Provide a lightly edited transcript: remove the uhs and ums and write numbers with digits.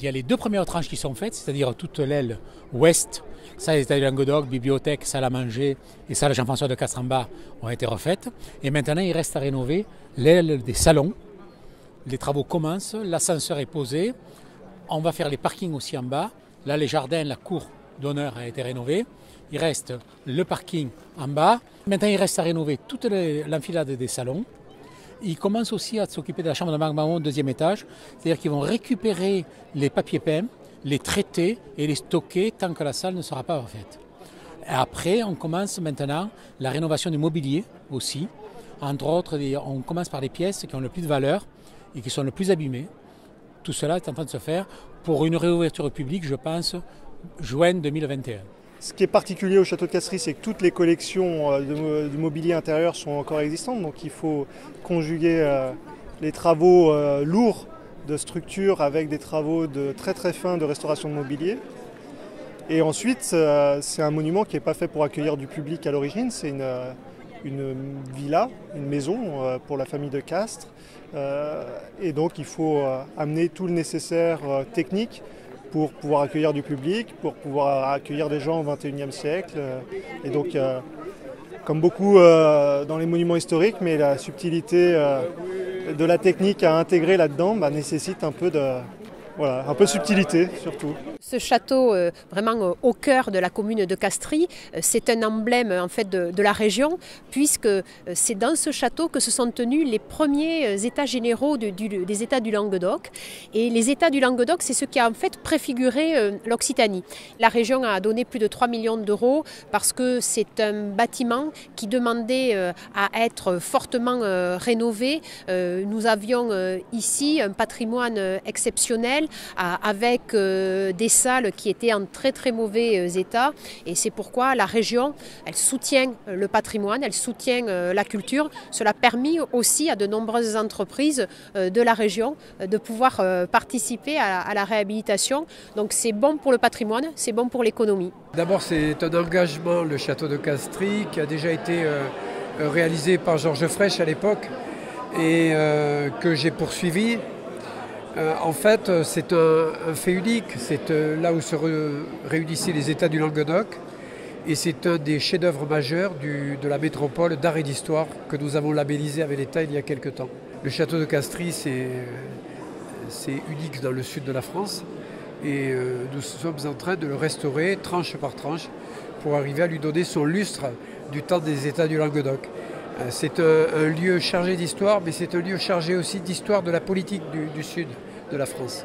il y a les 2 premières tranches qui sont faites, c'est-à-dire toute l'aile ouest, salle des États du Languedoc, bibliothèque, salle à manger et salle Jean-François de Castries-en-Bas ont été refaites. Et maintenant, il reste à rénover l'aile des salons. Les travaux commencent, l'ascenseur est posé, on va faire les parkings aussi en bas. Là, les jardins, la cour d'honneur a été rénovée. Il reste le parking en bas. Maintenant, il reste à rénover toute l'enfilade des salons. Ils commencent aussi à s'occuper de la chambre de Marc Mahon, 2e étage. C'est-à-dire qu'ils vont récupérer les papiers peints, les traiter et les stocker tant que la salle ne sera pas refaite. Et après, on commence maintenant la rénovation du mobilier aussi. Entre autres, on commence par les pièces qui ont le plus de valeur et qui sont le plus abîmées. Tout cela est en train de se faire pour une réouverture publique, je pense, juin 2021. Ce qui est particulier au château de Castries, c'est que toutes les collections de mobilier intérieur sont encore existantes. Donc il faut conjuguer les travaux lourds de structure avec des travaux très très fins de restauration de mobilier. Et ensuite, c'est un monument qui n'est pas fait pour accueillir du public à l'origine. C'est une villa, une maison pour la famille de Castres. Et donc il faut amener tout le nécessaire technique pour pouvoir accueillir du public, pour pouvoir accueillir des gens au XXIe siècle. Et donc, comme beaucoup dans les monuments historiques, mais la subtilité de la technique à intégrer là-dedans nécessite un peu de subtilité surtout. Ce château, vraiment au cœur de la commune de Castries, c'est un emblème en fait de la région, puisque c'est dans ce château que se sont tenus les premiers états généraux des États du Languedoc. Et les États du Languedoc, c'est ce qui a en fait préfiguré l'Occitanie. La région a donné plus de 3 millions d'euros parce que c'est un bâtiment qui demandait à être fortement rénové. Nous avions ici un patrimoine exceptionnel avec des salles qui étaient en très très mauvais état, et c'est pourquoi la région, elle soutient le patrimoine, elle soutient la culture. Cela a permis aussi à de nombreuses entreprises de la région de pouvoir participer à la réhabilitation. Donc c'est bon pour le patrimoine, c'est bon pour l'économie. D'abord, c'est un engagement, le château de Castries, qui a déjà été réalisé par Georges Frêche à l'époque et que j'ai poursuivi. En fait, c'est un fait unique. C'est là où se réunissaient les États du Languedoc. Et c'est un des chefs-d'œuvre majeurs de la métropole d'art et d'histoire que nous avons labellisé avec l'État il y a quelque temps. Le château de Castries, c'est unique dans le sud de la France. Et nous sommes en train de le restaurer tranche par tranche pour arriver à lui donner son lustre du temps des États du Languedoc. C'est un lieu chargé d'histoire, mais c'est un lieu chargé aussi d'histoire de la politique du sud de la France.